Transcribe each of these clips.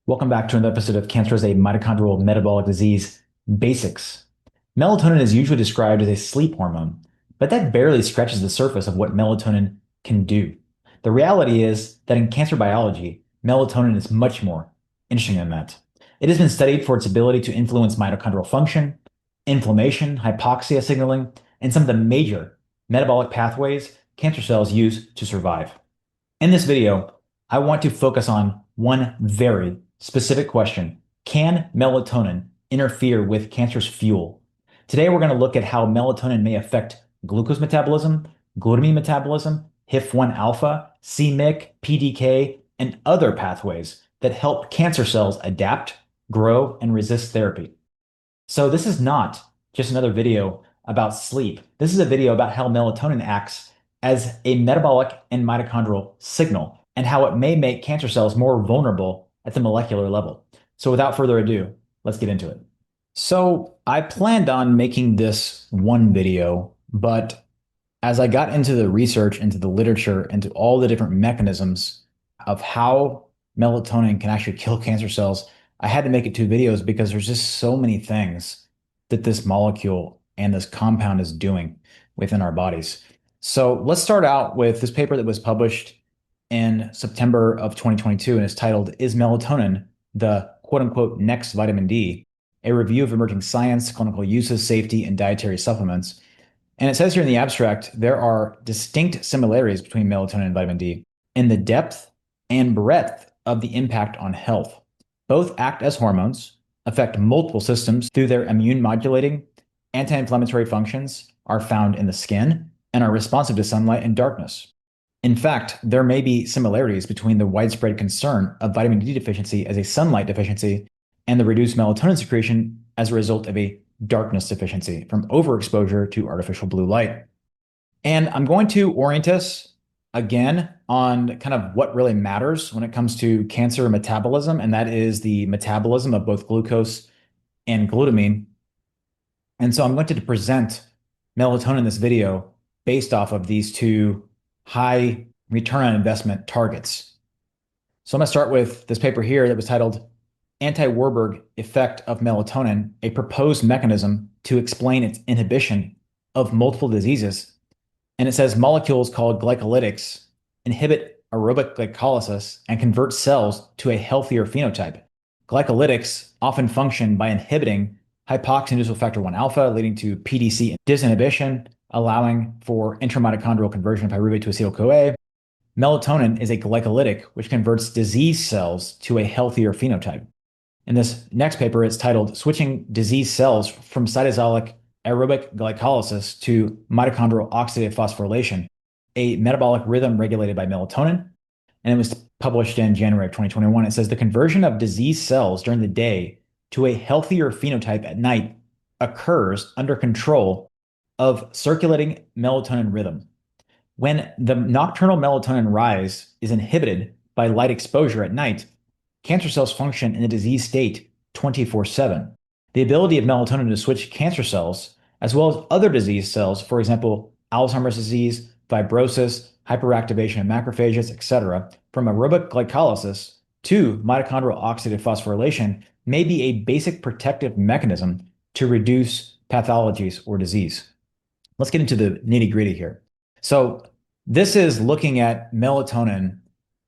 Welcome back to another episode of Cancer as a Mitochondrial Metabolic Disease Basics. Melatonin is usually described as a sleep hormone, but that barely scratches the surface of what melatonin can do. The reality is that in cancer biology, melatonin is much more interesting than that. It has been studied for its ability to influence mitochondrial function, inflammation, hypoxia signaling, and some of the major metabolic pathways cancer cells use to survive. In this video, I want to focus on one very specific question. Can melatonin interfere with cancer's fuel? Today, we're going to look at how melatonin may affect glucose metabolism, glutamine metabolism, HIF-1 alpha, c-MYC, PDK, and other pathways that help cancer cells adapt, grow, and resist therapy. So this is not just another video about sleep. This is a video about how melatonin acts as a metabolic and mitochondrial signal and how it may make cancer cells more vulnerable at the molecular level. So without further ado, let's get into it. So I planned on making this one video, but as I got into the research, into the literature, into all the different mechanisms of how melatonin can actually kill cancer cells, I had to make it two videos because there's just so many things that this molecule and this compound is doing within our bodies. So let's start out with this paper that was published in September of 2022 and is titled, "Is Melatonin the quote-unquote next vitamin D? A review of emerging science, clinical uses, safety, and dietary supplements." And it says here in the abstract, there are distinct similarities between melatonin and vitamin D in the depth and breadth of the impact on health. Both act as hormones, affect multiple systems through their immune modulating, anti-inflammatory functions, are found in the skin, and are responsive to sunlight and darkness. In fact, there may be similarities between the widespread concern of vitamin D deficiency as a sunlight deficiency and the reduced melatonin secretion as a result of a darkness deficiency from overexposure to artificial blue light. And I'm going to orient us again on kind of what really matters when it comes to cancer metabolism, and that is the metabolism of both glucose and glutamine. And so I'm going to present melatonin in this video based off of these two high return on investment targets. So I'm going to start with this paper here that was titled Anti-Warburg Effect of Melatonin, a Proposed Mechanism to Explain Its Inhibition of Multiple Diseases. And it says molecules called glycolytics inhibit aerobic glycolysis and convert cells to a healthier phenotype. Glycolytics often function by inhibiting hypoxia-inducible factor 1 alpha, leading to PDC disinhibition, allowing for intramitochondrial conversion of pyruvate to acetyl-CoA. Melatonin is a glycolytic which converts disease cells to a healthier phenotype. In this next paper, it's titled Switching Disease Cells from Cytosolic Aerobic Glycolysis to Mitochondrial Oxidative Phosphorylation, a Metabolic Rhythm Regulated by Melatonin. And it was published in January of 2021. It says the conversion of disease cells during the day to a healthier phenotype at night occurs under control of circulating melatonin rhythm. When the nocturnal melatonin rise is inhibited by light exposure at night, cancer cells function in a disease state 24/7. The ability of melatonin to switch cancer cells, as well as other disease cells, for example, Alzheimer's disease, fibrosis, hyperactivation of macrophages, etc., from aerobic glycolysis to mitochondrial oxidative phosphorylation may be a basic protective mechanism to reduce pathologies or disease. Let's get into the nitty-gritty here. So this is looking at melatonin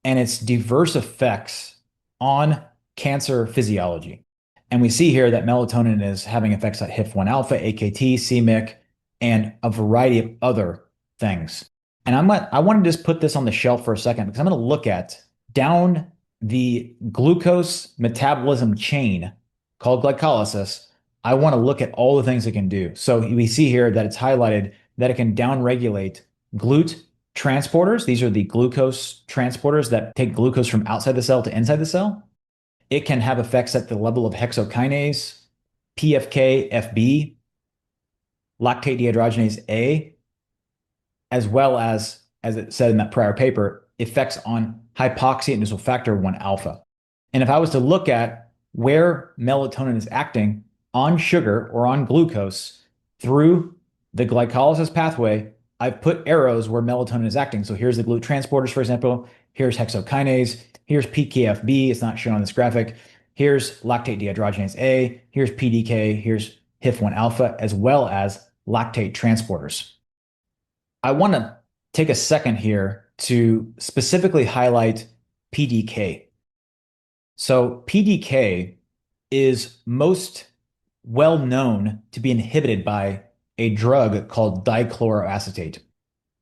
and its diverse effects on cancer physiology. And we see here that melatonin is having effects like HIF-1 alpha, AKT, c-MYC, and a variety of other things. And I want to just put this on the shelf for a second because I'm going to look at down the glucose metabolism chain called glycolysis. I want to look at all the things it can do. So we see here that it's highlighted that it can downregulate GLUT transporters. These are the glucose transporters that take glucose from outside the cell to inside the cell. It can have effects at the level of hexokinase, PFK, FB, lactate dehydrogenase A, as well as it said in that prior paper, effects on hypoxia-inducible factor 1 alpha. And if I was to look at where melatonin is acting on sugar or on glucose through the glycolysis pathway, I've put arrows where melatonin is acting. So here's the GLUT transporters, for example. Here's hexokinase. Here's PKFB. It's not shown on this graphic. Here's lactate dehydrogenase A. Here's PDK. Here's HIF1 alpha, as well as lactate transporters. I want to take a second here to specifically highlight PDK. So PDK is most well known to be inhibited by a drug called dichloroacetate.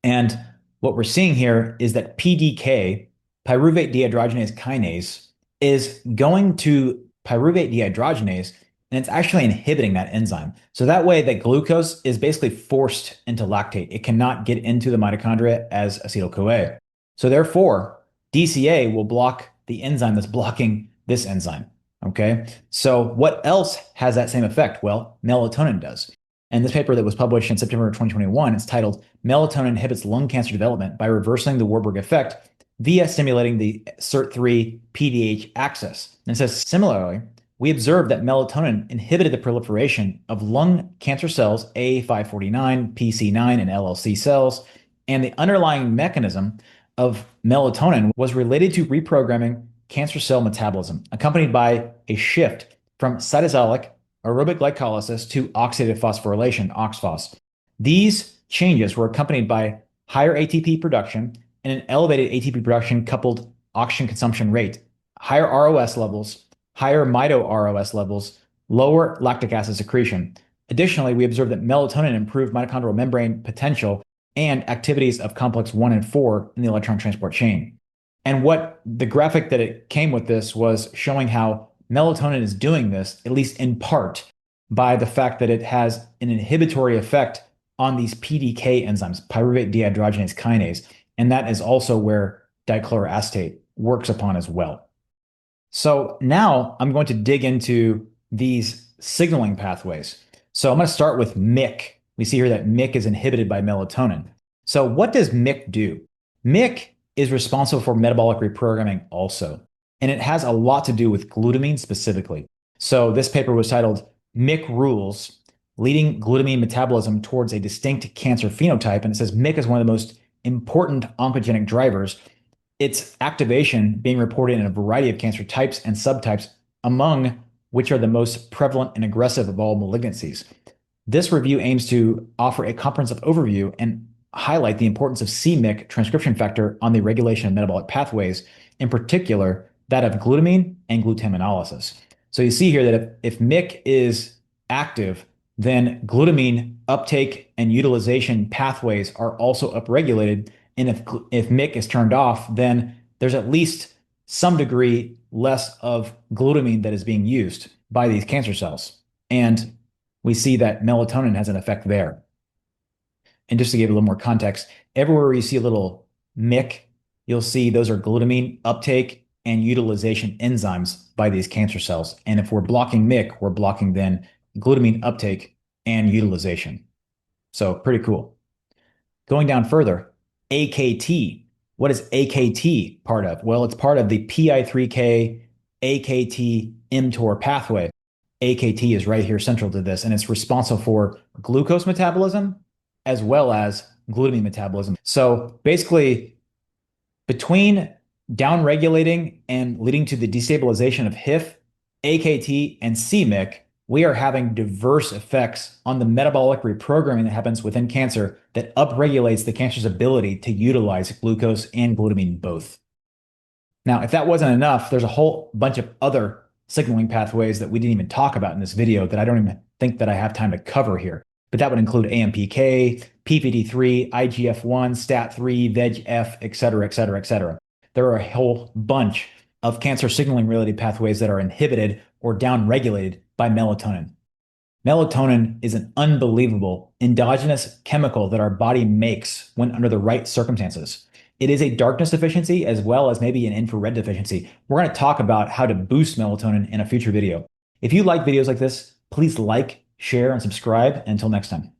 And what we're seeing here is that PDK, pyruvate dehydrogenase kinase, is going to pyruvate dehydrogenase, and it's actually inhibiting that enzyme. So that way that glucose is basically forced into lactate. It cannot get into the mitochondria as acetyl-CoA. So therefore, DCA will block the enzyme that's blocking this enzyme. Okay, so what else has that same effect? Well, melatonin does. And this paper that was published in September of 2021 is titled Melatonin Inhibits Lung Cancer Development by Reversing the Warburg Effect via Stimulating the SIRT3 PDH Axis. And it says, similarly, we observed that melatonin inhibited the proliferation of lung cancer cells A549, PC9, and LLC cells, and the underlying mechanism of melatonin was related to reprogramming cancer cell metabolism, accompanied by a shift from cytosolic aerobic glycolysis to oxidative phosphorylation, OXPHOS. These changes were accompanied by higher ATP production and an elevated ATP production coupled oxygen consumption rate, higher ROS levels, higher mito-ROS levels, lower lactic acid secretion. Additionally, we observed that melatonin improved mitochondrial membrane potential and activities of complex 1 and 4 in the electron transport chain. And what the graphic that it came with this was showing how melatonin is doing this, at least in part, by the fact that it has an inhibitory effect on these PDK enzymes, pyruvate dehydrogenase kinase, and that is also where dichloroacetate works upon as well. So now I'm going to dig into these signaling pathways. So I'm going to start with MYC. We see here that MYC is inhibited by melatonin. So what does MYC do? MYC is responsible for metabolic reprogramming also, and it has a lot to do with glutamine specifically. So this paper was titled MYC Rules, Leading Glutamine Metabolism Towards a Distinct Cancer Phenotype, and it says MYC is one of the most important oncogenic drivers, its activation being reported in a variety of cancer types and subtypes, among which are the most prevalent and aggressive of all malignancies. This review aims to offer a comprehensive overview and highlight the importance of c-MYC transcription factor on the regulation of metabolic pathways, in particular that of glutamine and glutaminolysis. So you see here that if MYC is active, then glutamine uptake and utilization pathways are also upregulated. And if MYC is turned off, then there's at least some degree less of glutamine that is being used by these cancer cells. And we see that melatonin has an effect there. And just to give a little more context, everywhere where you see a little MYC, you'll see those are glutamine uptake and utilization enzymes by these cancer cells. And if we're blocking MYC, we're blocking then glutamine uptake and utilization. So pretty cool. Going down further, AKT. What is AKT part of? Well, it's part of the PI3K AKT mTOR pathway. AKT is right here central to this, and it's responsible for glucose metabolism as well as glutamine metabolism. So basically, between downregulating and leading to the destabilization of HIF, AKT, and c-MYC, we are having diverse effects on the metabolic reprogramming that happens within cancer that upregulates the cancer's ability to utilize glucose and glutamine both. Now, if that wasn't enough, there's a whole bunch of other signaling pathways that we didn't even talk about in this video that I don't even think that I have time to cover here. But that would include AMPK, p53, IGF-1, STAT3, VEGF, et cetera, et cetera, et cetera. There are a whole bunch of cancer signaling related pathways that are inhibited or downregulated by melatonin. Melatonin is an unbelievable endogenous chemical that our body makes when under the right circumstances. It is a darkness deficiency as well as maybe an infrared deficiency. We're going to talk about how to boost melatonin in a future video. If you like videos like this, please like, share, and subscribe. Until next time.